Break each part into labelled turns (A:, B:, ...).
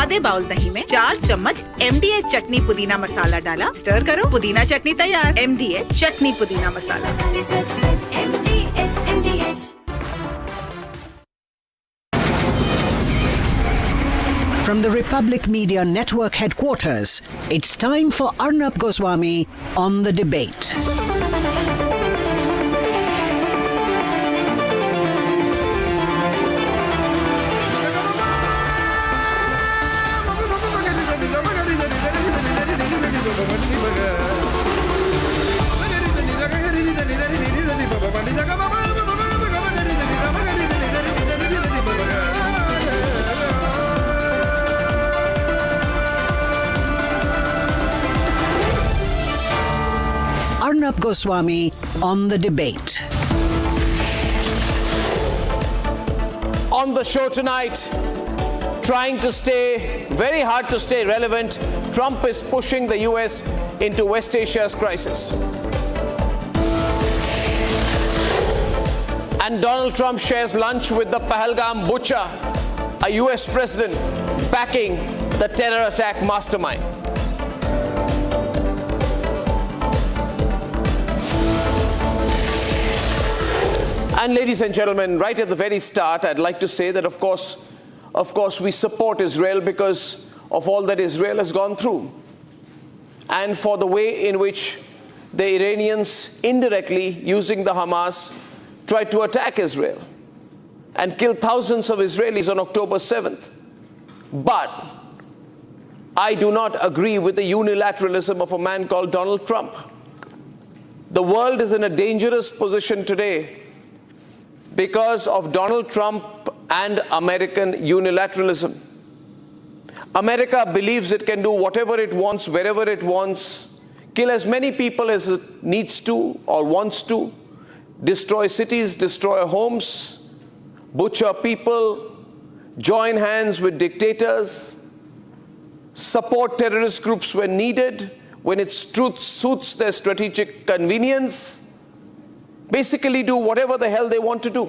A: आधे बाउल दही में 4 चम्मच MDH चटनी पुदीना मसाला डाला, स्टर करो, पुदीना चटनी तैयार। MDH चटनी पुदीना मसाला।
B: From the Republic Media Network headquarters, it's time for Arnab Goswami on the debate. Arnab Goswami on the debate.
C: On the show tonight, trying to stay, very hard to stay relevant, Trump is pushing the US into West Asia's crisis. And Donald Trump shares lunch with the Pahalgam butcher, a US president backing the terror attack mastermind. And ladies and gentlemen, right at the very start, I'd like to say that of course, we support Israel because of all that Israel has gone through. And for the way in which the Iranians, indirectly using the Hamas, tried to attack Israel and kill thousands of Israelis on October 7th. But I do not agree with the unilateralism of a man called Donald Trump. The world is in a dangerous position today because of Donald Trump and American unilateralism. America believes it can do whatever it wants, wherever it wants, kill as many people as it needs to or wants to, destroy cities, destroy homes, butcher people, join hands with dictators, support terrorist groups when needed, when it suits their strategic convenience, basically do whatever the hell they want to do.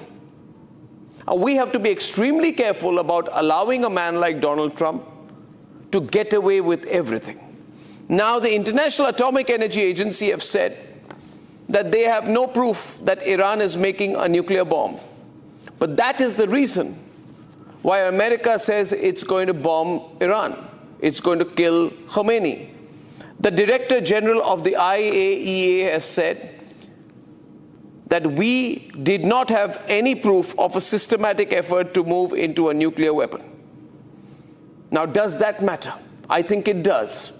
C: And we have to be extremely careful about allowing a man like Donald Trump to get away with everything. Now, the International Atomic Energy Agency have said that they have no proof that Iran is making a nuclear bomb. But that is the reason why America says it's going to bomb Iran. It's going to kill Khomeini. The Director General of the IAEA has said that we did not have any proof of a systematic effort to move into a nuclear weapon. Now, does that matter? I think it does.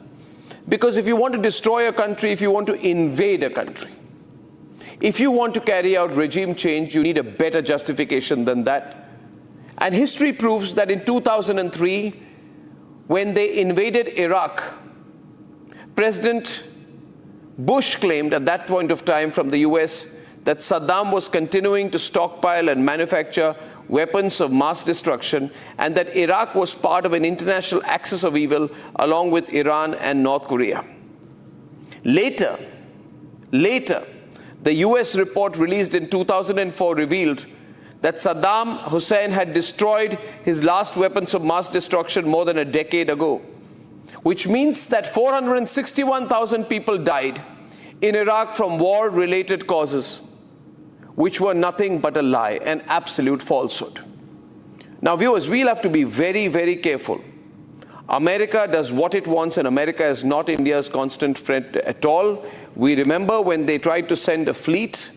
C: Because if you want to destroy a country, if you want to invade a country, if you want to carry out regime change, you need a better justification than that. And history proves that in 2003, when they invaded Iraq, President Bush claimed at that point of time from the US that Saddam was continuing to stockpile and manufacture weapons of mass destruction, and that Iraq was part of an international axis of evil along with Iran and North Korea. Later, the US report released in 2004 revealed that Saddam Hussein had destroyed his last weapons of mass destruction more than a decade ago, which means that 461,000 people died in Iraq from war-related causes, which were nothing but a lie, an absolute falsehood. Now, viewers, we'll have to be very, very careful. America does what it wants, and America is not India's constant friend at all. We remember when they tried to send a fleet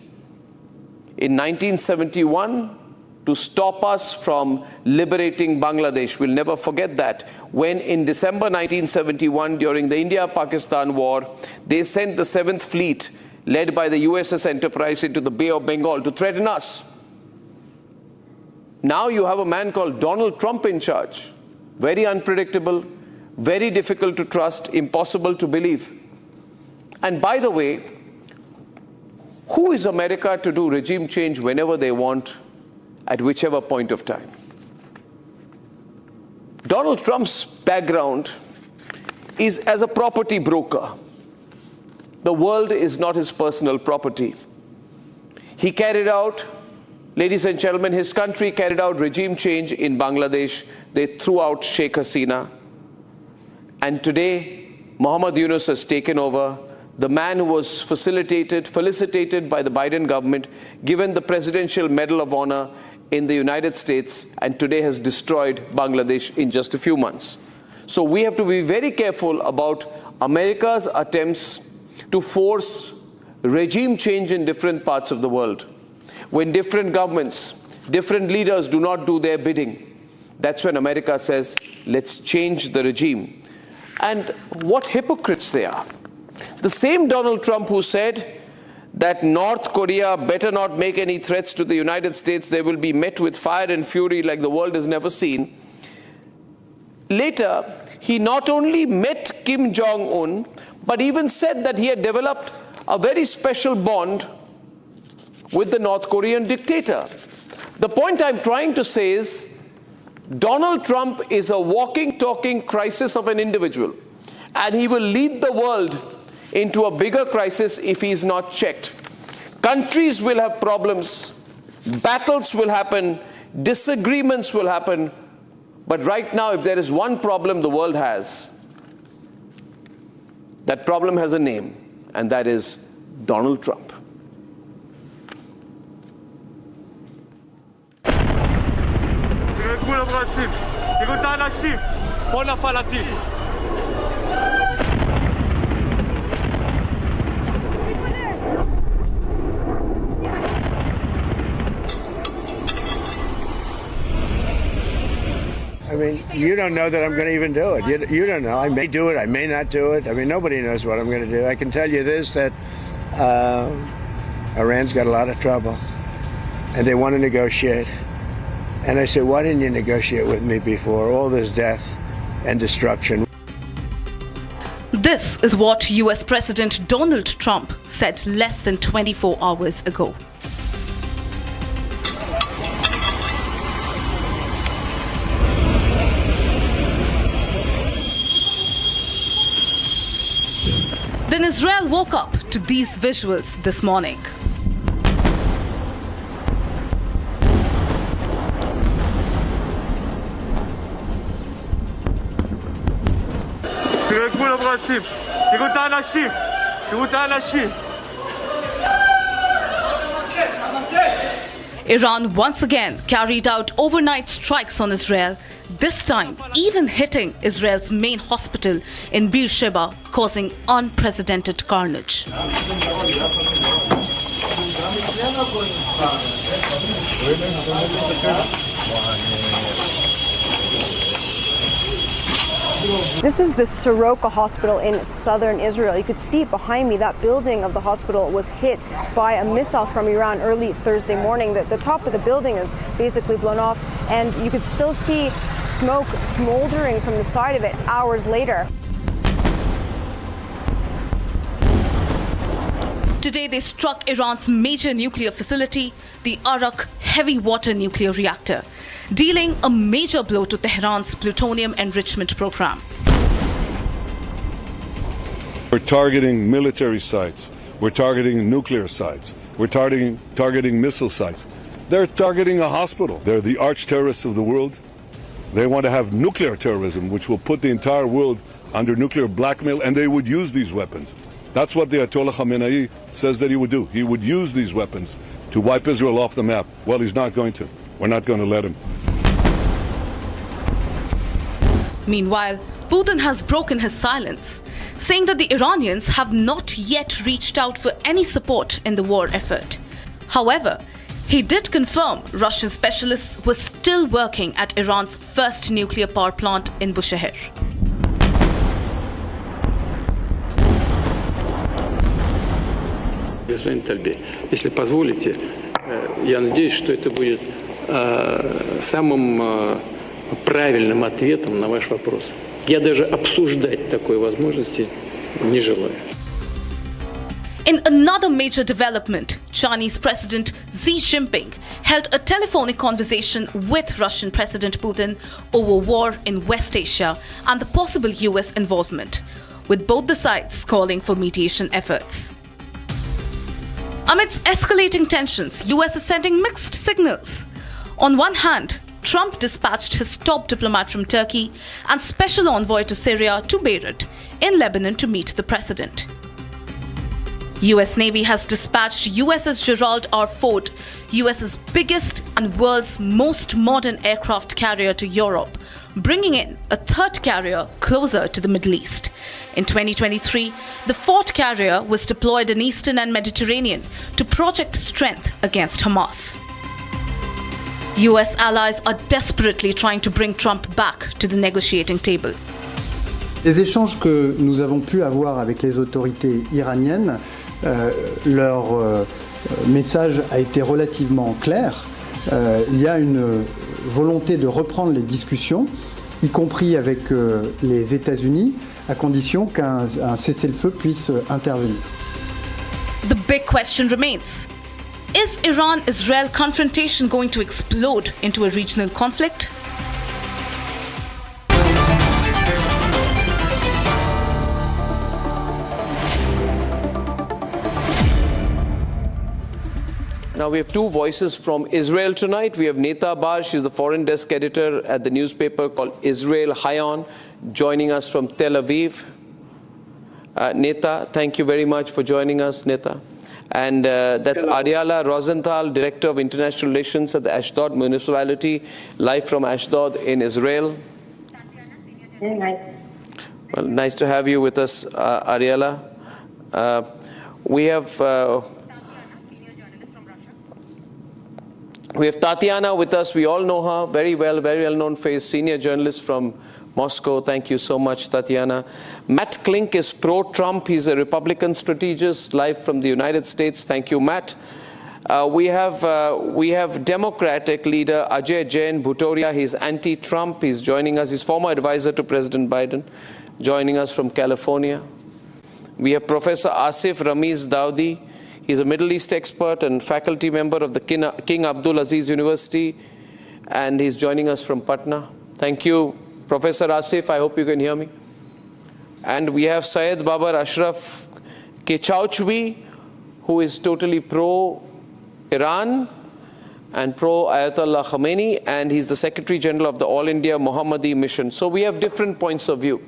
C: in 1971 to stop us from liberating Bangladesh. We'll never forget that. When in December 1971, during the India-Pakistan war, they sent the 7th Fleet, led by the USS Enterprise, into the Bay of Bengal to threaten us. Now you have a man called Donald Trump in charge. Very unpredictable, very difficult to trust, impossible to believe. And by the way, who is America to do regime change whenever they want, at whichever point of time? Donald Trump's background is as a property broker. The world is not his personal property. He carried out, ladies and gentlemen, his country carried out regime change in Bangladesh. They threw out Sheikh Hasina. And today, Muhammad Yunus has taken over, the man who was felicitated by the Biden government, given the Presidential Medal of Honor in the United States, and today has destroyed Bangladesh in just a few months. So we have to be very careful about America's attempts to force regime change in different parts of the world. When different governments, different leaders do not do their bidding, that's when America says, let's change the regime. And what hypocrites they are. The same Donald Trump who said that North Korea better not make any threats to the United States, they will be met with fire and fury like the world has never seen. Later, he not only met Kim Jong-un, but even said that he had developed a very special bond with the North Korean dictator. The point I'm trying to say is, Donald Trump is a walking, talking crisis of an individual, and he will lead the world into a bigger crisis if he is not checked. Countries will have problems, battles will happen, disagreements will happen, but right now, if there is one problem the world has, that problem has a name, and that is Donald Trump.
D: I mean, you don't know that I'm going to even do it. You don't know. I may do it. I may not do it. I mean, nobody knows what I'm going to do. I can tell you this, that Iran's got a lot of trouble, and they want to negotiate. And I said, why didn't you negotiate with me before? All this death and destruction.
E: This is what US President Donald Trump said less than 24 hours ago. Then Israel woke up to these visuals this morning. Iran once again carried out overnight strikes on Israel, this time even hitting Israel's main hospital in Beersheba, causing unprecedented carnage.
F: This is the Soroka Hospital in southern Israel. You could see behind me that building of the hospital was hit by a missile from Iran early Thursday morning. The top of the building is basically blown off, and you could still see smoke smoldering from the side of it hours later.
E: Today they struck Iran's major nuclear facility, the Arak heavy water nuclear reactor, dealing a major blow to Tehran's plutonium enrichment program.
G: We're targeting military sites. We're targeting nuclear sites. We're targeting missile sites. They're targeting a hospital. They're the arch terrorists of the world. They want to have nuclear terrorism, which will put the entire world under nuclear blackmail, and they would use these weapons. That's what the Ayatollah Khamenei says that he would do. He would use these weapons to wipe Israel off the map. Well, he's not going to. We're not going to let him.
E: Meanwhile, Putin has broken his silence, saying that the Iranians have not yet reached out for any support in the war effort. However, he did confirm Russian specialists were still working at Iran's first nuclear power plant in Bushehr.
H: Господин Тальбе, если позволите, я надеюсь, что это будет самым правильным ответом на ваш вопрос. Я даже обсуждать такой возможности не желаю.
E: In another major development, Chinese President Xi Jinping held a telephonic conversation with Russian President Putin over war in West Asia and the possible US involvement, with both the sides calling for mediation efforts. Amidst escalating tensions, US is sending mixed signals. On one hand, Trump dispatched his top diplomat from Turkey and special envoy to Syria to Beirut in Lebanon to meet the president. US Navy has dispatched USS Gerald R. Ford, US's biggest and world's most modern aircraft carrier, to Europe, bringing in a third carrier closer to the Middle East. In 2023, the Ford carrier was deployed in Eastern and Mediterranean to project strength against Hamas. US allies are desperately trying to bring Trump back to the negotiating table.
I: Les échanges que nous avons pu avoir avec les autorités iraniennes, leur message a été relativement clair. Il y a une volonté de reprendre les discussions, y compris avec les États-Unis, à condition qu'un cessez-le-feu puisse intervenir.
E: The big question remains: is Iran-Israel confrontation going to explode into a regional conflict?
C: Now we have two voices from Israel tonight. We have Neta Bar, she's the foreign desk editor at the newspaper called Israel Hayon, joining us from Tel Aviv. Neta, thank you very much for joining us, Neta. And that's Ariala Rosenthal, Director of International Relations at the Ashdod Municipality, live from Ashdod in Israel. Well, nice to have you with us, Ariala. We have Tatiana with us. We all know her very well known face, senior journalist from Moscow. Thank you so much, Tatiana. Matt Klink is pro-Trump. He's a Republican strategist, live from the United States. Thank you, Matt. We have Democratic leader Ajay Jain Bhutoria. He's anti-Trump. He's joining us. He's former advisor to President Biden, joining us from California. We have Professor Asif Ramiz Daudi. He's a Middle East expert and faculty member of the King Abdul Aziz University, and he's joining us from Patna. Thank you, Professor Asif. I hope you can hear me. And we have Syed Babar Ashraf Kechauchvi, who is totally pro-Iran and pro-Ayatollah Khamenei, and he's the Secretary General of the All India Mohammadi Mission. So we have different points of view.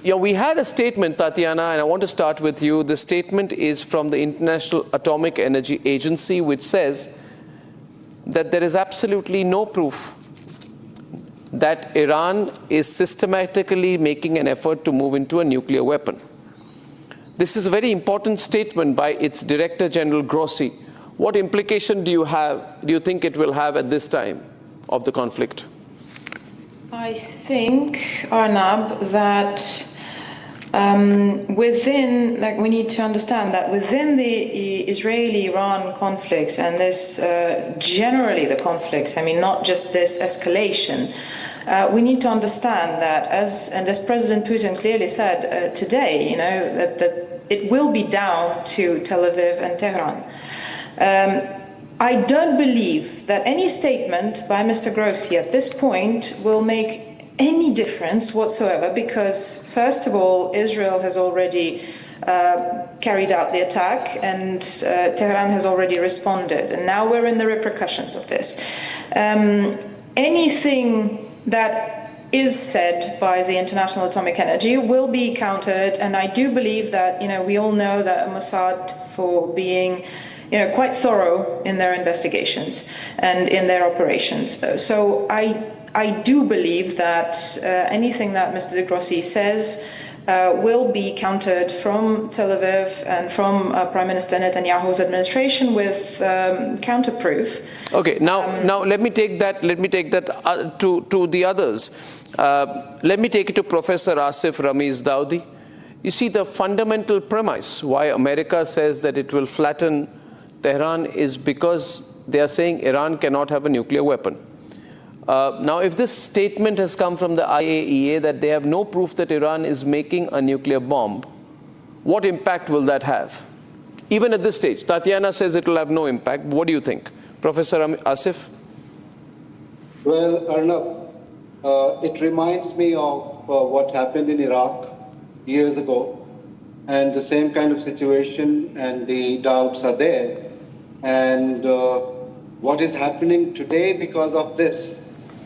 C: We had a statement, Tatiana, and I want to start with you. The statement is from the International Atomic Energy Agency, which says that there is absolutely no proof that Iran is systematically making an effort to move into a nuclear weapon. This is a very important statement by its Director General Grossi. What implication do you think it will have at this time of the conflict?
J: I think, Arnab, that we need to understand that within the Israeli-Iran conflict, and this generally the conflict, not just this escalation, we need to understand that, as President Putin clearly said today, that it will be down to Tel Aviv and Tehran. I don't believe that any statement by Mr. Grossi at this point will make any difference whatsoever, because first of all, Israel has already carried out the attack, and Tehran has already responded, and now we're in the repercussions of this. Anything that is said by the International Atomic Energy will be countered, and I do believe that, we all know that Mossad, for being quite thorough in their investigations and in their operations. So I do believe that anything that Mr. Grossi says will be countered from Tel Aviv and from Prime Minister Netanyahu's administration with counterproof.
C: Okay, now let me take that to the others. Let me take it to Professor Asif Ramiz Daudi. You see, the fundamental premise why America says that it will flatten Tehran is because they are saying Iran cannot have a nuclear weapon. Now, if this statement has come from the IAEA that they have no proof that Iran is making a nuclear bomb, what impact will that have? Even at this stage, Tatiana says it will have no impact. What do you think? Professor Asif?
K: Well, Arnab, it reminds me of what happened in Iraq years ago, and the same kind of situation, and the doubts are there. And what is happening today because of this,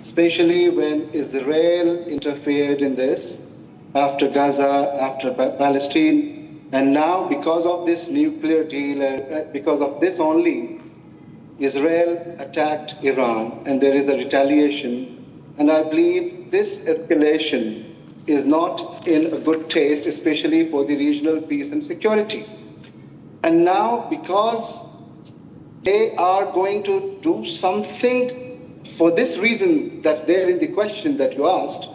K: especially when Israel interfered in this after Gaza, after Palestine, and now because of this nuclear deal, because of this only, Israel attacked Iran and there is a retaliation. And I believe this escalation is not in a good taste, especially for the regional peace and security. And now, because they are going to do something for this reason that's there in the question that you asked,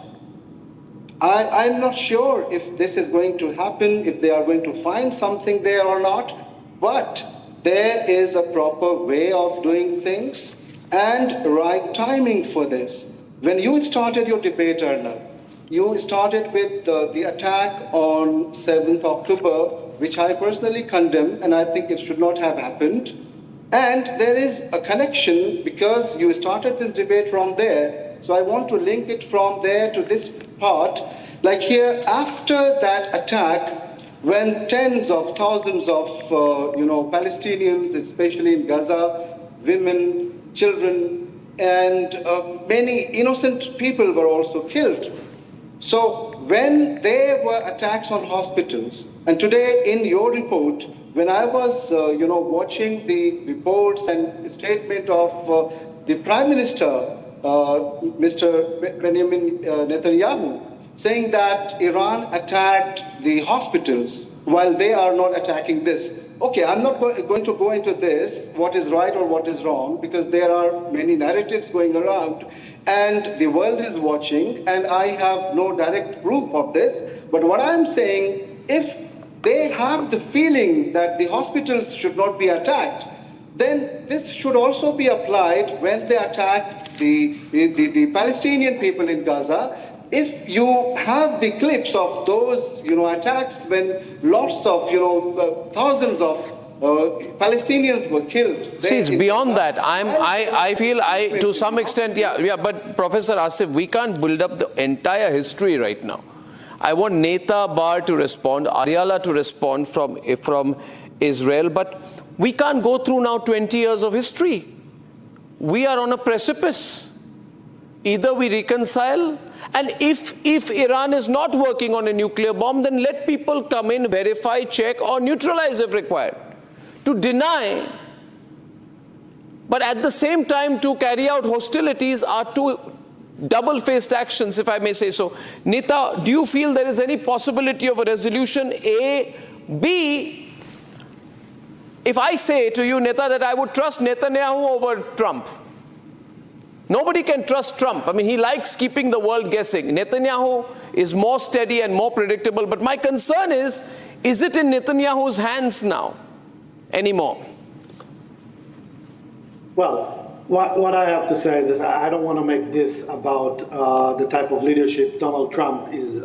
K: I'm not sure if this is going to happen, if they are going to find something there or not, but there is a proper way of doing things and right timing for this. When you started your debate, Arnab, you started with the attack on 7th October, which I personally condemn, and I think it should not have happened. And there is a connection because you started this debate from there. So I want to link it from there to this part. Like here, after that attack, when tens of thousands of Palestinians, especially in Gaza, women, children, and many innocent people were also killed. So when there were attacks on hospitals, and today in your report, when I was watching the reports and statement of the Prime Minister, Mr. Benjamin Netanyahu, saying that Iran attacked the hospitals while they are not attacking this. Okay, I'm not going to go into this, what is right or what is wrong, because there are many narratives going around and the world is watching, and I have no direct proof of this. But what I'm saying, if they have the feeling that the hospitals should not be attacked, then this should also be applied when they attack the Palestinian people in Gaza. If you have the clips of those attacks when lots of thousands of Palestinians were killed.
C: See, it's beyond that. I feel to some extent, yeah. But Professor Asif, we can't build up the entire history right now. I want Neta Bar to respond, Ariala to respond from Israel, but we can't go through now 20 years of history. We are on a precipice. Either we reconcile, and if Iran is not working on a nuclear bomb, then let people come in, verify, check, or neutralize if required. To deny, but at the same time to carry out hostilities are two double-faced actions, if I may say so. Nita, do you feel there is any possibility of a resolution? A. B, if I say to you, Nita, that I would trust Netanyahu over Trump. Nobody can trust Trump. I mean, he likes keeping the world guessing. Netanyahu is more steady and more predictable. But my concern is it in Netanyahu's hands now anymore?
L: Well, what I have to say is this. I don't want to make this about the type of leadership Donald Trump is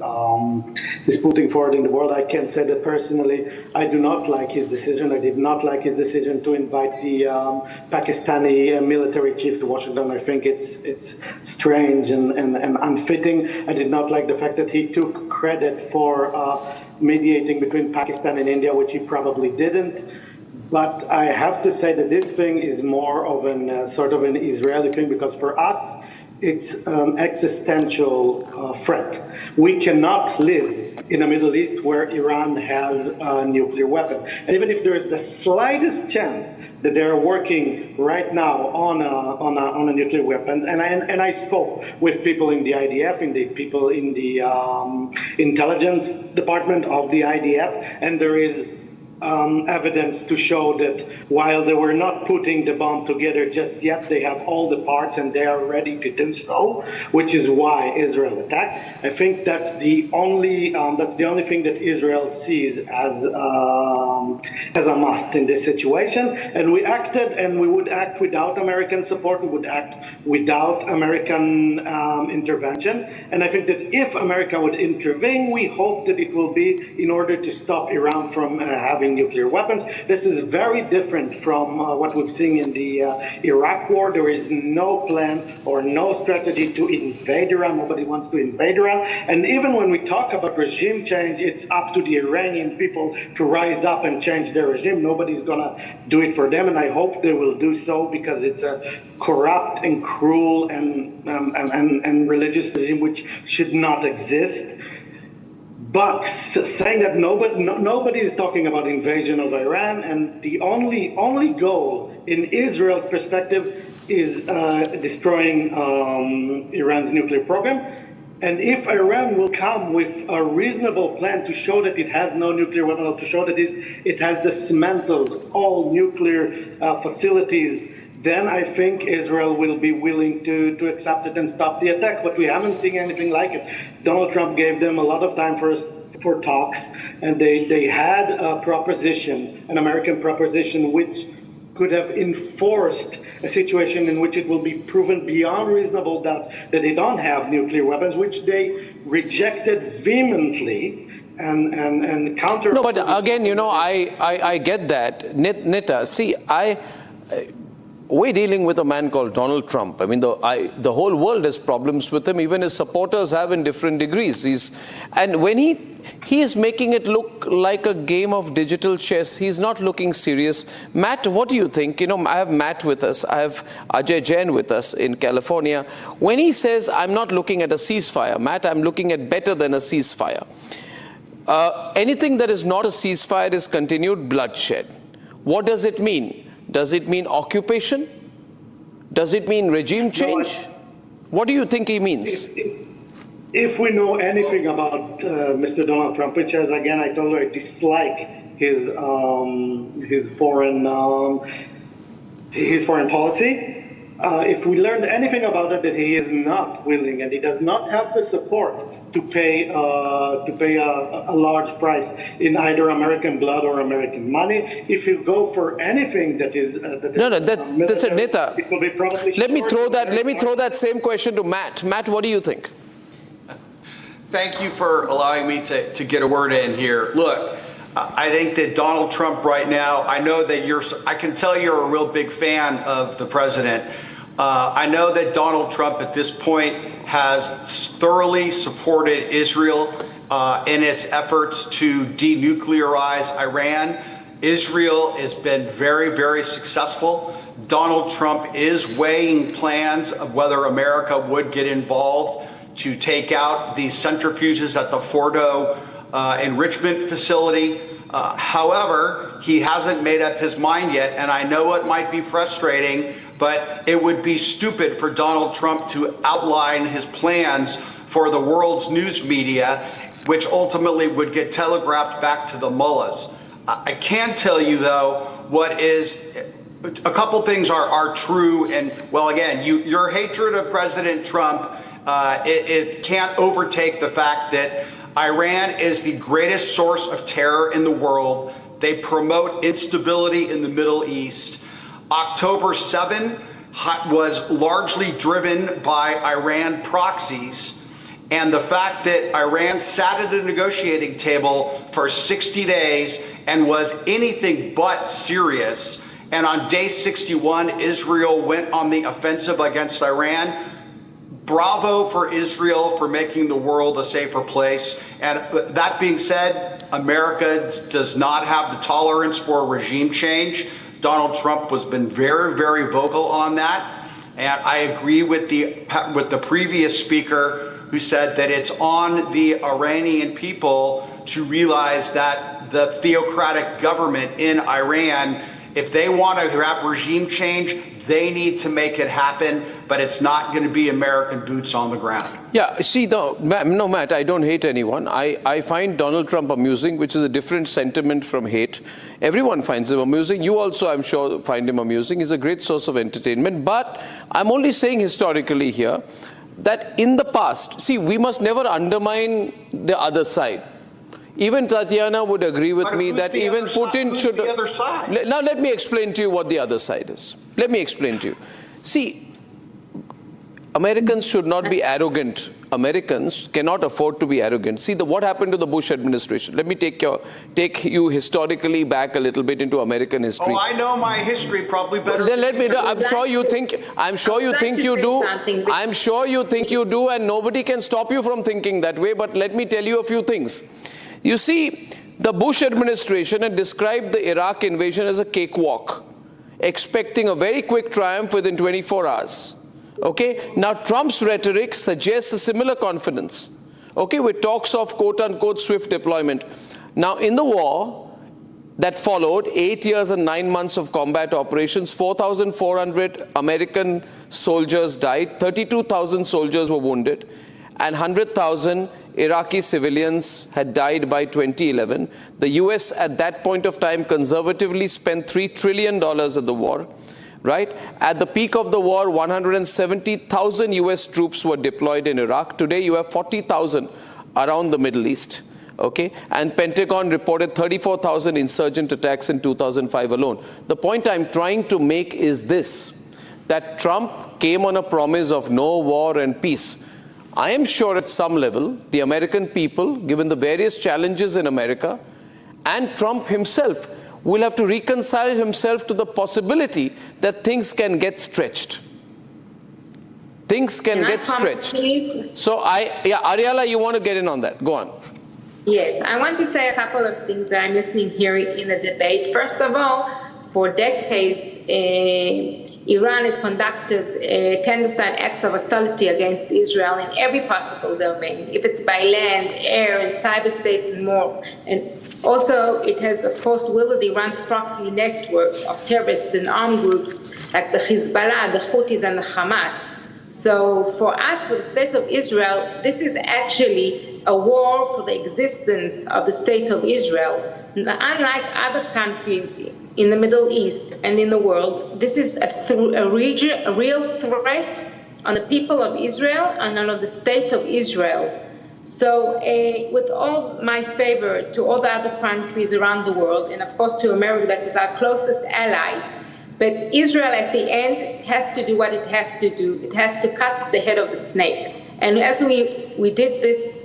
L: putting forward in the world. I can say that personally, I do not like his decision. I did not like his decision to invite the Pakistani military chief to Washington. I think it's strange and unfitting. I did not like the fact that he took credit for mediating between Pakistan and India, which he probably didn't. But I have to say that this thing is more of an sort of an Israeli thing, because for us, it's an existential threat. We cannot live in a Middle East where Iran has a nuclear weapon. And even if there is the slightest chance that they're working right now on a nuclear weapon, and I spoke with people in the IDF, in the people in the intelligence department of the IDF, and there is evidence to show that while they were not putting the bomb together just yet, they have all the parts and they are ready to do so, which is why Israel attacked. I think that's the only thing that Israel sees as a must in this situation. And we acted, and we would act without American support. We would act without American intervention. And I think that if America would intervene, we hope that it will be in order to stop Iran from having having nuclear weapons. This is very different from what we've seen in the Iraq war. There is no plan or no strategy to invade Iran. Nobody wants to invade Iran. And even when we talk about regime change, it's up to the Iranian people to rise up and change their regime. Nobody's going to do it for them, and I hope they will do so, because it's a corrupt and cruel and religious regime which should not exist. But saying that nobody is talking about invasion of Iran, and the only goal in Israel's perspective is destroying Iran's nuclear program. And if Iran will come with a reasonable plan to show that it has no nuclear weapon, or to show that it has dismantled all nuclear facilities, then I think Israel will be willing to accept it and stop the attack. But we haven't seen anything like it. Donald Trump gave them a lot of time for talks, and they had a proposition, an American proposition, which could have enforced a situation in which it will be proven beyond reasonable doubt that they don't have nuclear weapons, which they rejected vehemently and counter.
C: No, but again, I get that. Nita, see, we're dealing with a man called Donald Trump. I mean, the whole world has problems with him. Even his supporters have in different degrees. And when he is making it look like a game of digital chess. He's not looking serious. Matt, what do you think? I have Matt with us. I have Ajay Jain with us in California. When he says, I'm not looking at a ceasefire, Matt, I'm looking at better than a ceasefire. Anything that is not a ceasefire is continued bloodshed. What does it mean? Does it mean occupation? Does it mean regime change? What do you think he means?
L: If we know anything about Mr. Donald Trump, which is, again, I told you, I dislike his foreign policy. If we learned anything about it, that he is not willing and he does not have the support to pay a large price in either American blood or American money. If you go for anything that is
C: that's it, Nita.
L: It will be probably
C: let me throw that same question to Matt. Matt, what do you think?
M: Thank you for allowing me to get a word in here. Look, I think that Donald Trump right now, I know that I can tell you're a real big fan of the president. I know that Donald Trump at this point has thoroughly supported Israel in its efforts to denuclearize Iran. Israel has been very, very successful. Donald Trump is weighing plans of whether America would get involved to take out these centrifuges at the Fordo enrichment facility. However, he hasn't made up his mind yet, and I know it might be frustrating, but it would be stupid for Donald Trump to outline his plans for the world's news media, which ultimately would get telegraphed back to the mullahs. I can tell you, though, a couple things are true, and, well, again, your hatred of President Trump, it can't overtake the fact that Iran is the greatest source of terror in the world. They promote instability in the Middle East. October 7 was largely driven by Iran proxies, and the fact that Iran sat at a negotiating table for 60 days and was anything but serious, and on day 61, Israel went on the offensive against Iran. Bravo for Israel for making the world a safer place. And that being said, America does not have the tolerance for regime change. Donald Trump has been very, very vocal on that. And I agree with the previous speaker who said that it's on the Iranian people to realize that the theocratic government in Iran, if they want to have regime change, they need to make it happen, but it's not going to be American boots on the ground.
C: Yeah, see, no, Matt, I don't hate anyone. I find Donald Trump amusing, which is a different sentiment from hate. Everyone finds him amusing. You also, I'm sure, find him amusing. He's a great source of entertainment. But I'm only saying historically here that in the past, see, we must never undermine the other side. Even Tatiana would agree with me that even Putin should...
M: the other side?
C: Now let me explain to you what the other side is. Let me explain to you. See, Americans should not be arrogant. Americans cannot afford to be arrogant. See, what happened to the Bush administration? Let me take you historically back a little bit into American history.
M: Oh, I know my history probably better.
C: Then let me know. I'm sure you think you do. I'm sure you think you do, and nobody can stop you from thinking that way. But let me tell you a few things. You see, the Bush administration had described the Iraq invasion as a cakewalk, expecting a very quick triumph within 24 hours. Okay, now Trump's rhetoric suggests a similar confidence, okay, with talks of quote-unquote swift deployment. Now, in the war that followed, 8 years and 9 months of combat operations, 4,400 American soldiers died, 32,000 soldiers were wounded, and 100,000 Iraqi civilians had died by 2011. The US at that point of time conservatively spent $3 trillion at the war. Right? At the peak of the war, 170,000 US troops were deployed in Iraq. Today, you have 40,000 around the Middle East. Okay? And Pentagon reported 34,000 insurgent attacks in 2005 alone. The point I'm trying to make is this, that Trump came on a promise of no war and peace. I am sure at some level, the American people, given the various challenges in America, and Trump himself, will have to reconcile himself to the possibility that things can get stretched. Things can get stretched.
N: Please?
C: So Ariella, you want to get in on that? Go on.
N: Yes, I want to say a couple of things that I'm listening here in the debate. First of all, for decades, Iran has conducted clandestine acts of hostility against Israel in every possible domain, if it's by land, air, and cyberspace, and more. And also, it has, of course, wielded Iran's proxy network of terrorists and armed groups like the Hezbollah, the Houthis, and the Hamas. So for us, for the state of Israel, this is actually a war for the existence of the state of Israel. Unlike other countries in the Middle East and in the world, this is a real threat on the people of Israel and on the state of Israel. So with all my favor to all the other countries around the world, and of course to America, that is our closest ally, but Israel at the end has to do what it has to do. It has to cut the head of the snake. And as we did this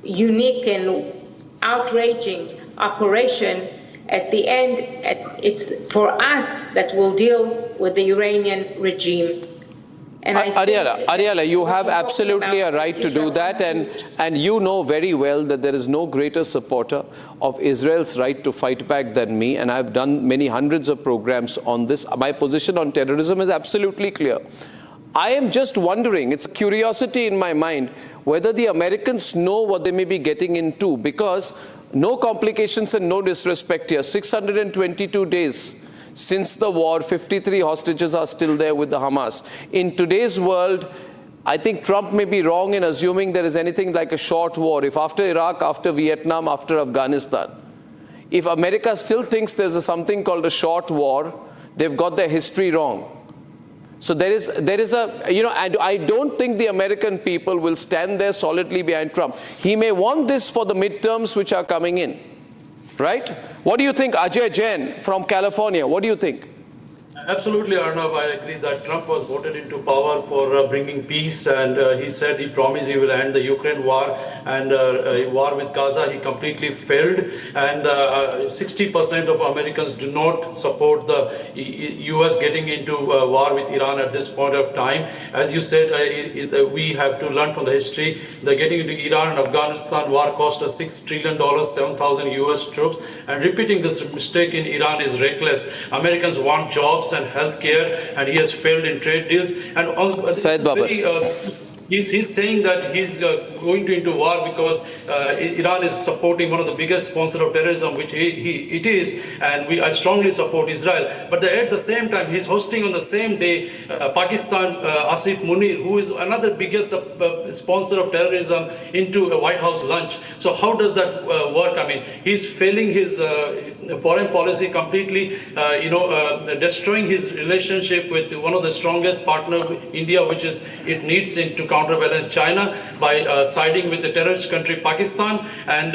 N: unique and outraging operation, at the end, it's for us that will deal with the Iranian regime. And
C: Ariella, you have absolutely a right to do that, and you know very well that there is no greater supporter of Israel's right to fight back than me, and I've done many hundreds of programs on this. My position on terrorism is absolutely clear. I am just wondering, it's curiosity in my mind, whether the Americans know what they may be getting into, because no complications and no disrespect here, 622 days since the war, 53 hostages are still there with the Hamas. In today's world, I think Trump may be wrong in assuming there is anything like a short war. If after Iraq, after Vietnam, after Afghanistan, if America still thinks there's something called a short war, they've got their history wrong. So there is a, and I don't think the American people will stand there solidly behind Trump. He may want this for the midterms which are coming in. Right? What do you think, Ajay Jain from California? What do you think?
O: Absolutely, Arnab. I agree that Trump was voted into power for bringing peace, and he said he promised he will end the Ukraine war, and war with Gaza he completely failed, and 60% of Americans do not support the US getting into war with Iran at this point of time. As you said, we have to learn from the history. The getting into Iran and Afghanistan war cost us $6 trillion, 7,000 US troops, and repeating this mistake in Iran is reckless. Americans want jobs and healthcare, and he has failed in trade deals. And
C: Said Babar.
O: He's saying that he's going into war because Iran is supporting one of the biggest sponsors of terrorism, which it is, and I strongly support Israel. But at the same time, he's hosting on the same day Pakistan, Asif Munir, who is another biggest sponsor of terrorism, into a White House lunch. So how does that work? I mean, he's failing his foreign policy, completely, destroying his relationship with one of the strongest partner, India, which is it needs to counterbalance China by siding with the terrorist country Pakistan, and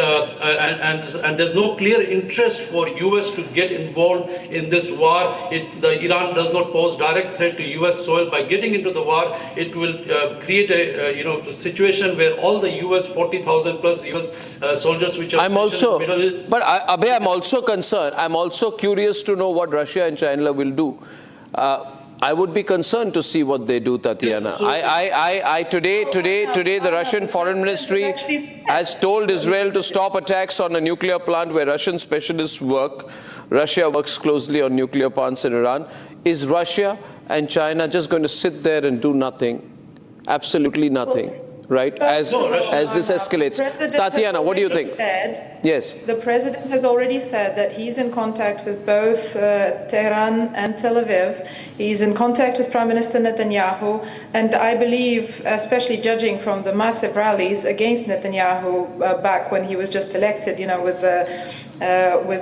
O: there's no clear interest for U.S. to get involved in this war. Iran does not pose direct threat to U.S. soil. By getting into the war, it will create a situation where all the U.S. 40,000 plus U.S. Soldiers which are
C: I'm also concerned. I'm also curious to know what Russia and China will do. I would be concerned to see what they do, Tatiana. Today, the Russian Foreign Ministry has told Israel to stop attacks on a nuclear plant where Russian specialists work. Russia works closely on nuclear plants in Iran. Is Russia and China just going to sit there and do nothing? Absolutely nothing. Right? As this escalates. Tatiana, what do you think? Yes.
J: The president has already said that he's in contact with both Tehran and Tel Aviv. He's in contact with Prime Minister Netanyahu. And I believe, especially judging from the massive rallies against Netanyahu back when he was just elected, with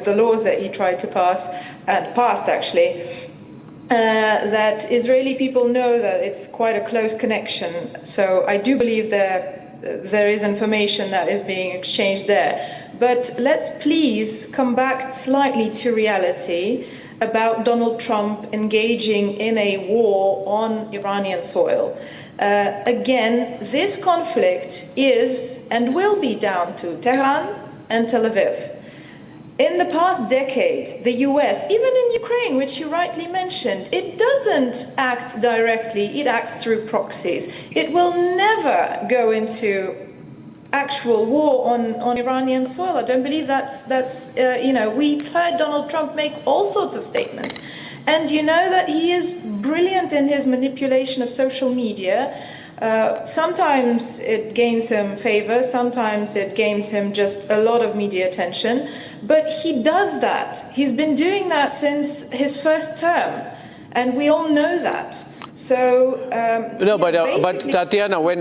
J: the laws that he tried to pass, and passed actually, that Israeli people know that it's quite a close connection. So I do believe there is information that is being exchanged there. But let's please come back slightly to reality about Donald Trump engaging in a war on Iranian soil. Again, this conflict is and will be down to Tehran and Tel Aviv. In the past decade, the US, even in Ukraine, which you rightly mentioned, it doesn't act directly, it acts through proxies. It will never go into actual war on Iranian soil. I don't believe that's we've heard Donald Trump make all sorts of statements. And you know that he is brilliant in his manipulation of social media. Sometimes it gains him favor, sometimes it gains him just a lot of media attention, but he does that. He's been doing that since his first term, and we all know that. So
C: but Tatiana, when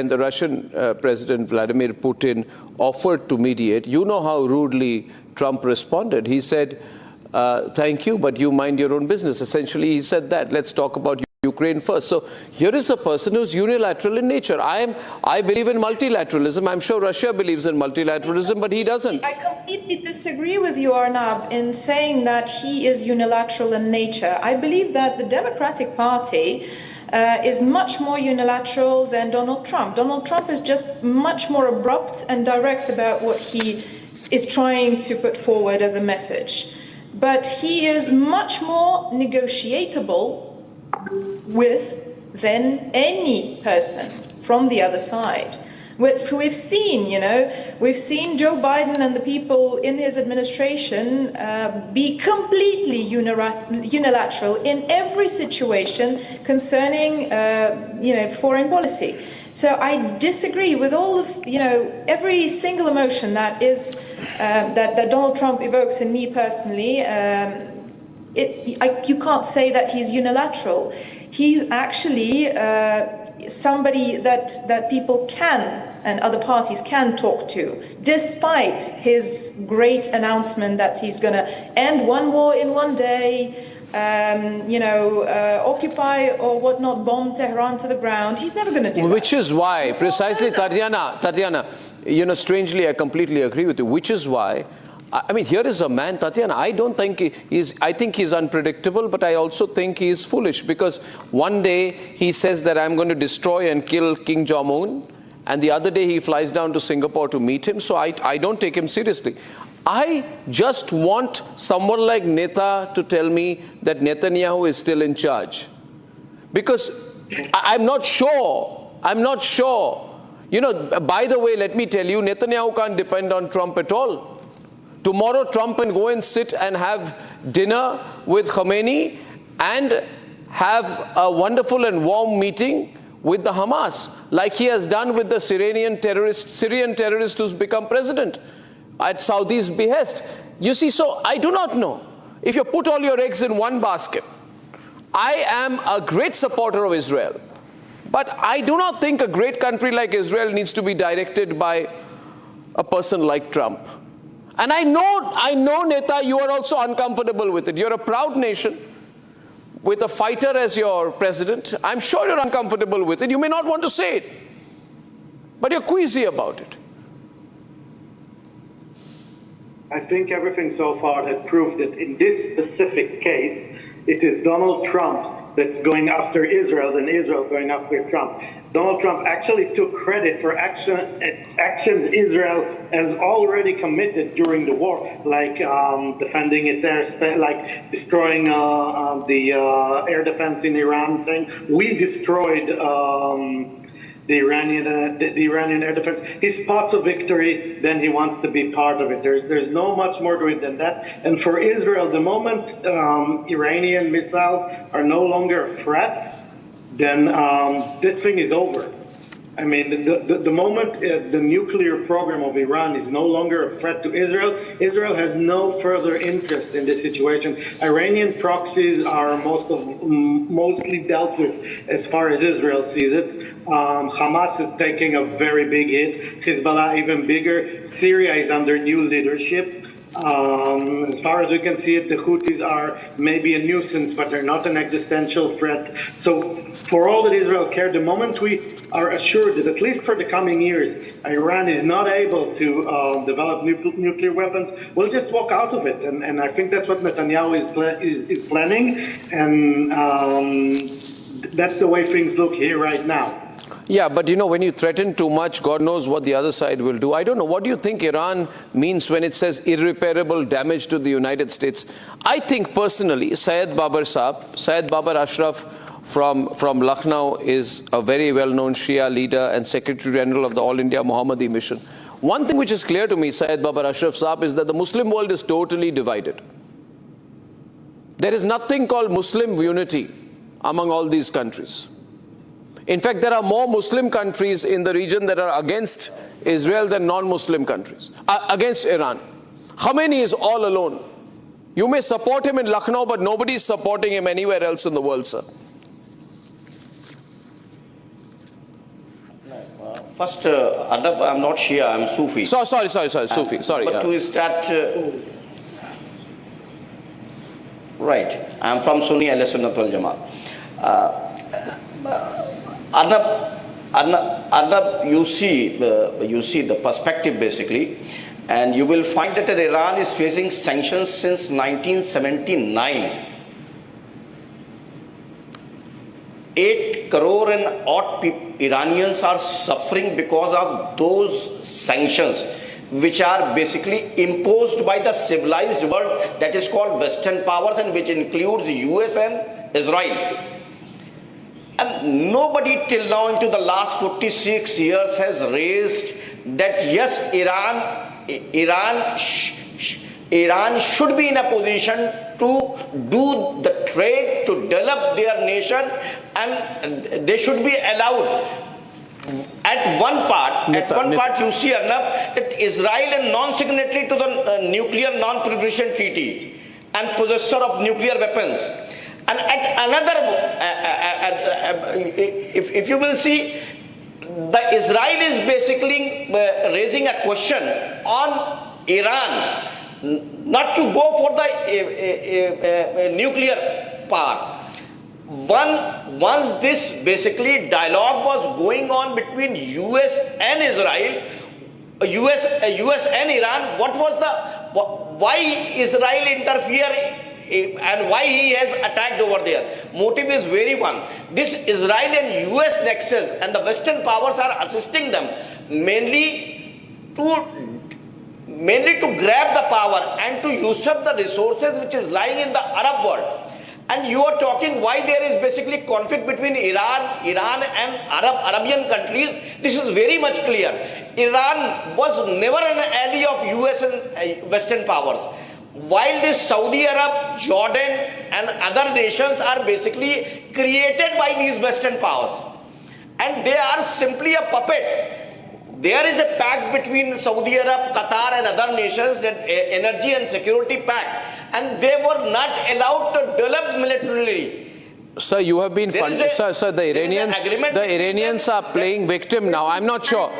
C: the Russian President Vladimir Putin offered to mediate, you know how rudely Trump responded. He said, "Thank you, but you mind your own business." Essentially, he said that. Let's talk about Ukraine first. So here is a person who's unilateral in nature. I believe in multilateralism. I'm sure Russia believes in multilateralism, but he doesn't.
J: I completely disagree with you, Arnab, in saying that he is unilateral in nature. I believe that the Democratic Party is much more unilateral than Donald Trump. Donald Trump is just much more abrupt and direct about what he is trying to put forward as a message. But he is much more negotiable with than any person from the other side. We've seen Joe Biden and the people in his administration be completely unilateral in every situation concerning, foreign policy. So I disagree with all of, every single emotion that is that Donald Trump evokes in me personally. You can't say that he's unilateral. He's actually somebody that people can and other parties can talk to, despite his great announcement that he's going to end one war in one day, occupy or whatnot, bomb Tehran to the ground. He's never going to do that.
C: Which is why, precisely, Tatiana, strangely, I completely agree with you, which is why, I mean, here is a man, Tatiana, I think he's unpredictable, but I also think he is foolish, because one day he says that I'm going to destroy and kill Kim Jong-un, and the other day he flies down to Singapore to meet him, so I don't take him seriously. I just want someone like Neta to tell me that Netanyahu is still in charge. Because I'm not sure. By the way, let me tell you, Netanyahu can't depend on Trump at all. Tomorrow, Trump can go and sit and have dinner with Khomeini and have a wonderful and warm meeting with the Hamas, like he has done with the Syrian terrorist who's become president at Saudi's behest. You see, so I do not know. If you put all your eggs in one basket, I am a great supporter of Israel. But I do not think a great country like Israel needs to be directed by a person like Trump. And I know, Neta, you are also uncomfortable with it. You're a proud nation with a fighter as your president. I'm sure you're uncomfortable with it. You may not want to say it, but you're queasy about it.
L: I think everything so far had proved that in this specific case, it is Donald Trump that's going after Israel than Israel going after Trump. Donald Trump actually took credit for actions Israel has already committed during the war, like defending its airspace, like destroying the air defense in Iran, saying we destroyed the Iranian air defense. He spots a victory, then he wants to be part of it. There's no much more to it than that. And for Israel, the moment Iranian missiles are no longer a threat, then this thing is over. I mean, the moment the nuclear program of Iran is no longer a threat to Israel, Israel has no further interest in this situation. Iranian proxies are mostly dealt with as far as Israel sees it. Hamas is taking a very big hit. Hezbollah even bigger. Syria is under new leadership. As far as we can see it, the Houthis are maybe a nuisance, but they're not an existential threat. So for all that Israel cared, the moment we are assured that at least for the coming years, Iran is not able to develop nuclear weapons, we'll just walk out of it. And I think that's what Netanyahu is planning. And that's the way things look here right now.
C: Yeah, but you know, when you threaten too much, God knows what the other side will do. I don't know. What do you think Iran means when it says irreparable damage to the United States? I think personally, Syed Babar Ashraf from Lucknow is a very well-known Shia leader and Secretary General of the All India Mohammadi Mission. One thing which is clear to me, Syed Babar Ashraf Saab, is that the Muslim world is totally divided. There is nothing called Muslim unity among all these countries. In fact, there are more Muslim countries in the region that are against Israel than non-Muslim countries, against Iran. Khomeini is all alone. You may support him in Lucknow, but nobody is supporting him anywhere else in the world, sir.
P: First, Arnab, I'm not Shia, I'm Sufi.
C: Sorry, Sufi, sorry.
P: But to start, right, I'm from Sunni Ahl Sunnat wal Jamaa. Arnab, you see the perspective basically, and you will find that Iran is facing sanctions since 1979. 8 crore and odd Iranians are suffering because of those sanctions, which are basically imposed by the civilized world that is called Western powers, and which includes US and Israel. And nobody till now into the last 46 years has raised that yes, Iran should be in a position to do the trade, to develop their nation, and they should be allowed. At one part, you see, Arnab, that Israel is non-signatory to the nuclear non-proliferation treaty and possessor of nuclear weapons. And at another, if you will see, the Israel is basically raising a question on Iran, not to go for the nuclear part. Once this basically dialogue was going on between US and Israel, US and Iran, why Israel interfere and why he has attacked over there? Motive is very one. This Israel and US nexus and the Western powers are assisting them mainly to grab the power and to usurp the resources which is lying in the Arab world. And you are talking why there is basically conflict between Iran and Arabian countries. This is very much clear. Iran was never an ally of US and Western powers. While this Saudi Arab, Jordan and other nations are basically created by these Western powers. And they are simply a puppet. There is a pact between Saudi Arab, Qatar and other nations, that energy and security pact, and they were not allowed to develop militarily.
C: Sir, you have been funded. Sir, the Iranians are playing victim now. I'm not sure,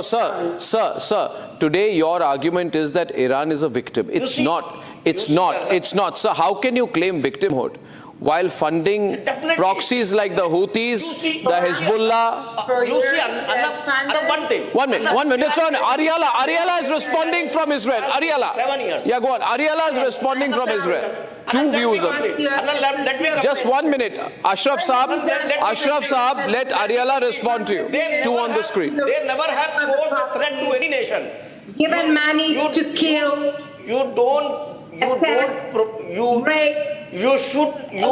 C: sir. Today, your argument is that Iran is a victim. It's not. Sir, how can you claim victimhood while funding proxies like the Houthis, the Hezbollah?
P: You see, Arnab, one thing.
C: 1 minute. It's on. Ariella is responding from Israel. Ariella.
P: 7 years.
C: Yeah, go on. Ariella is responding from Israel. Two views of it. Just 1 minute. Ashraf Saab, let Ariella respond to you. Two on the screen.
P: They never have posed a threat to any nation.
N: Given money to kill.
P: You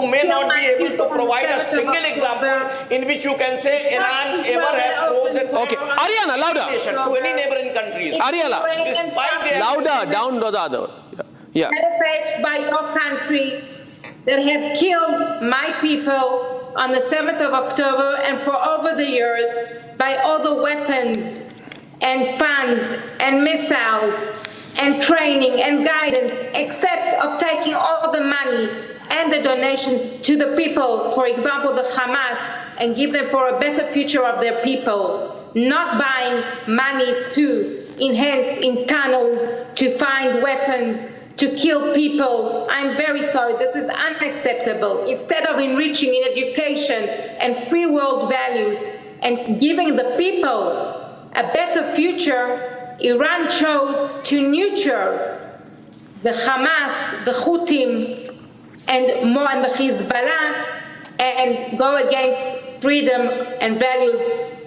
P: may not be able to provide a single example in which you can say Iran ever has posed a threat.
C: Okay, Ariana, louder.
P: To any neighboring countries.
C: Ariella, louder, down to the other. Yeah.
N: Manufactured by your country that have killed my people on the 7th of October and for over the years by all the weapons and funds and missiles and training and guidance, except of taking all the money and the donations to the people, for example, the Hamas, and give them for a better future of their people, not buying money to enhance in tunnels, to find weapons, to kill people. I'm very sorry, this is unacceptable. Instead of enriching in education and free world values and giving the people a better future, Iran chose to nurture the Hamas, the Houthis, and the Hezbollah, and go against freedom and values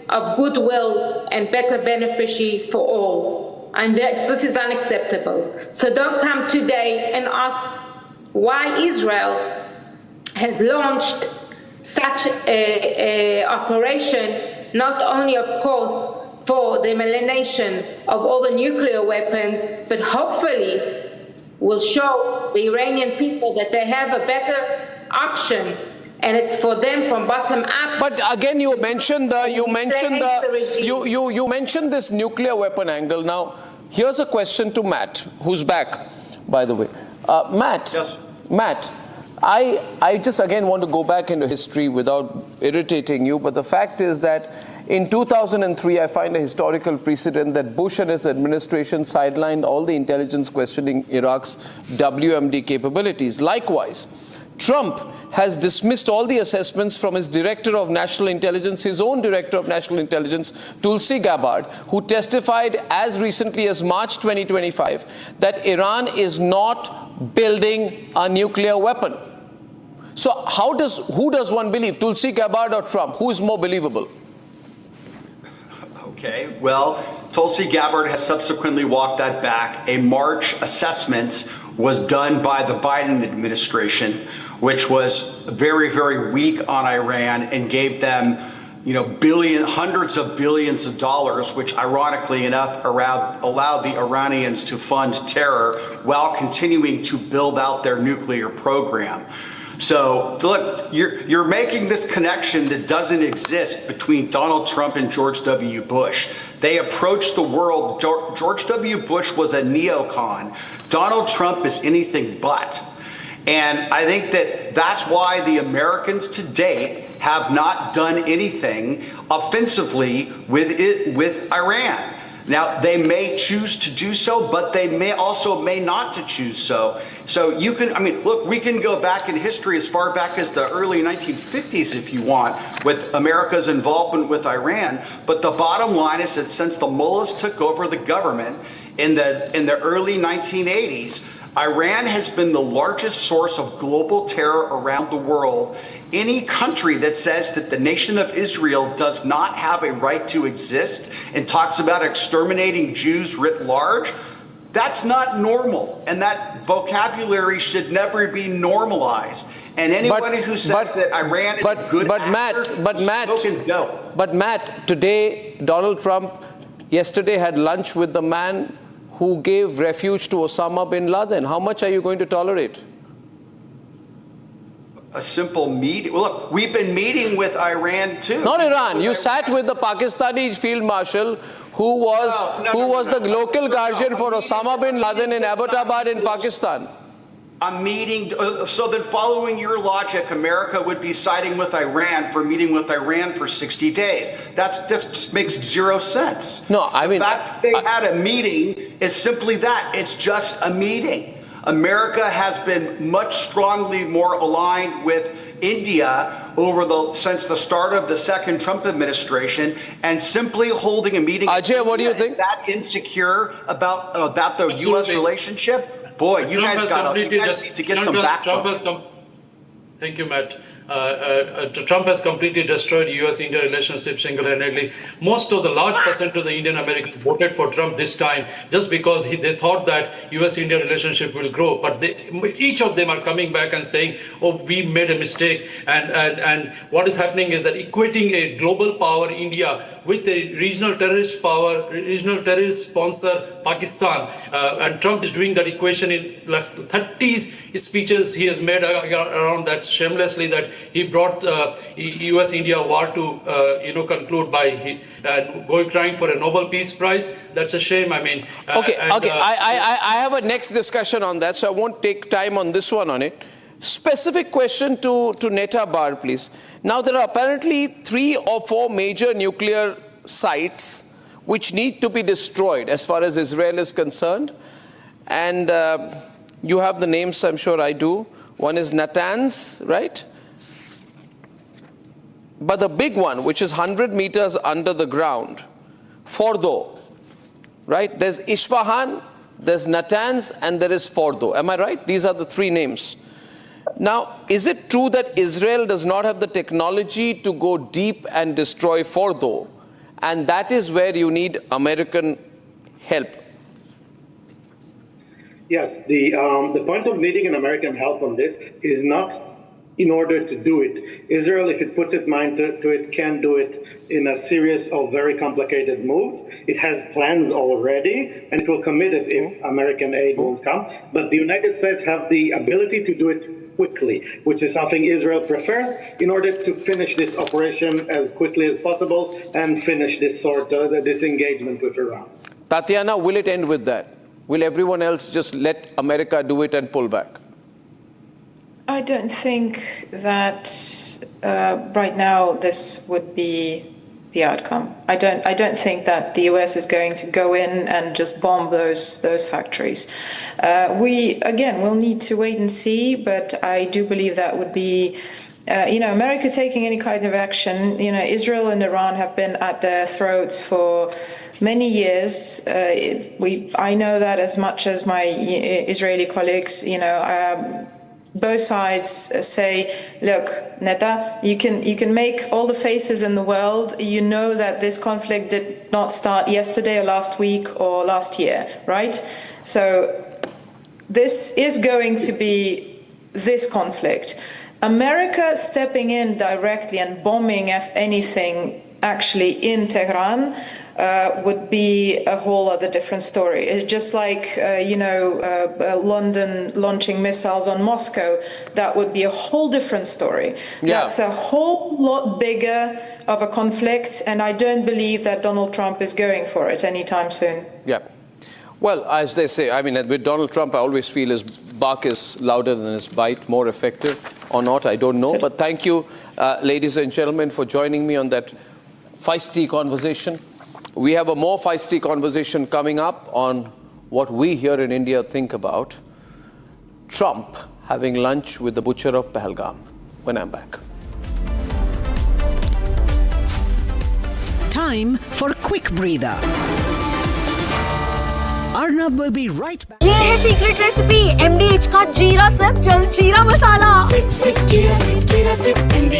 N: of goodwill and better beneficiary for all. This is unacceptable. So don't come today and ask why Israel has launched such an operation, not only, of course, for the elimination of all the nuclear weapons, but hopefully will show the Iranian people that they have a better option, and it's for them from bottom up.
C: But again, you mentioned this nuclear weapon angle. Now, here's a question to Matt, who's back, by the way. Matt.
M: Yes.
C: Matt, I just again want to go back into history without irritating you, but the fact is that in 2003, I find a historical precedent that Bush and his administration sidelined all the intelligence questioning Iraq's WMD capabilities. Likewise, Trump has dismissed all the assessments from his director of national intelligence, his own director of national intelligence, Tulsi Gabbard, who testified as recently as March 2025 that Iran is not building a nuclear weapon. So who does one believe, Tulsi Gabbard or Trump? Who is more believable?
M: Okay, well, Tulsi Gabbard has subsequently walked that back. A March assessment was done by the Biden administration, which was very, very weak on Iran and gave them, hundreds of billions of dollars, which ironically enough allowed the Iranians to fund terror while continuing to build out their nuclear program. So look, you're making this connection that doesn't exist between Donald Trump and George W. Bush. They approached the world. George W. Bush was a neocon. Donald Trump is anything but. And I think that's why the Americans to date have not done anything offensively with Iran. Now, they may choose to do so, but they may not to choose so. So you can, look, we can go back in history as far back as the early 1950s if you want with America's involvement with Iran. But the bottom line is that since the mullahs took over the government in the early 1980s, Iran has been the largest source of global terror around the world. Any country that says that the nation of Israel does not have a right to exist and talks about exterminating Jews writ large, that's not normal. And that vocabulary should never be normalized. And anybody who says that Iran is a good actor,
C: But Matt, today Donald Trump yesterday had lunch with the man who gave refuge to Osama bin Laden. How much are you going to tolerate?
M: A simple meeting. Well, look, we've been meeting with Iran too.
C: Not Iran. You sat with the Pakistani field marshal who was the local guardian for Osama bin Laden in Abbottabad in Pakistan.
M: a meeting. So then, following your logic, America would be siding with Iran for meeting with Iran for 60 days. That just makes zero sense.
C: No, I mean,
M: the fact that they had a meeting is simply that. It's just a meeting. America has been much strongly more aligned with India since the start of the second Trump administration, and simply holding a meeting.
C: Ajay, what do you think?
M: Is that insecure about the U.S. relationship? Boy, you guys need to get some backbone.
O: Thank you, Matt. Trump has completely destroyed U.S.-India relationship single-handedly. Most of the large percent of the Indian Americans voted for Trump this time just because they thought that U.S.-India relationship will grow. But each of them are coming back and saying, "Oh, we made a mistake." And what is happening is that equating a global power, India, with a regional terrorist power, regional terrorist sponsor, Pakistan, and Trump is doing that equation in like 30 speeches he has made around that shamelessly, that he brought U.S.-India war to conclude by trying for a Nobel Peace Prize. That's a shame. I mean,
C: I have a next discussion on that, so I won't take time on this one on it. Specific question to Neta Bar, please. Now, there are apparently 3 or 4 major nuclear sites which need to be destroyed as far as Israel is concerned. And you have the names, I'm sure I do. One is Natanz, right? But the big one, which is 100 meters under the ground, Fordo, right? There's Isfahan, there's Natanz, and there is Fordo. Am I right? These are the 3 names. Now, is it true that Israel does not have the technology to go deep and destroy Fordo, and that is where you need American help?
L: Yes, the point of needing an American help on this is not in order to do it. Israel, if it puts its mind to it, can do it in a series of very complicated moves. It has plans already, and it will commit it if American aid won't come. But the United States have the ability to do it quickly, which is something Israel prefers, in order to finish this operation as quickly as possible and finish this this engagement with Iran.
C: Tatiana, will it end with that? Will everyone else just let America do it and pull back?
J: I don't think that right now this would be the outcome. I don't think that the US is going to go in and just bomb those factories. We'll need to wait and see, but I do believe that would be America taking any kind of action. Israel and Iran have been at their throats for many years. I know that as much as my Israeli colleagues. Both sides say, look, Neta, you can make all the faces in the world. You know that this conflict did not start yesterday or last week or last year, right? So this is going to be this conflict. America stepping in directly and bombing anything actually in Tehran would be a whole other different story. It's just like, London launching missiles on Moscow. That would be a whole different story. Yeah. That's a whole lot bigger of a conflict, and I don't believe that Donald Trump is going for it anytime soon.
C: Yeah. Well, as they say, I mean, with Donald Trump, I always feel his bark is louder than his bite, more effective or not, I don't know. But thank you, ladies and gentlemen, for joining me on that feisty conversation. We have a more feisty conversation coming up on what we here in India think about Trump having lunch with the butcher of Pahalgam when I'm back.
B: Time for a quick breather. Arnab will be right back.
Q: ये है secret recipe MDH का जीरा SIP जल जीरा मसाला.
R: Sip, sip, jeera, sip, MDH.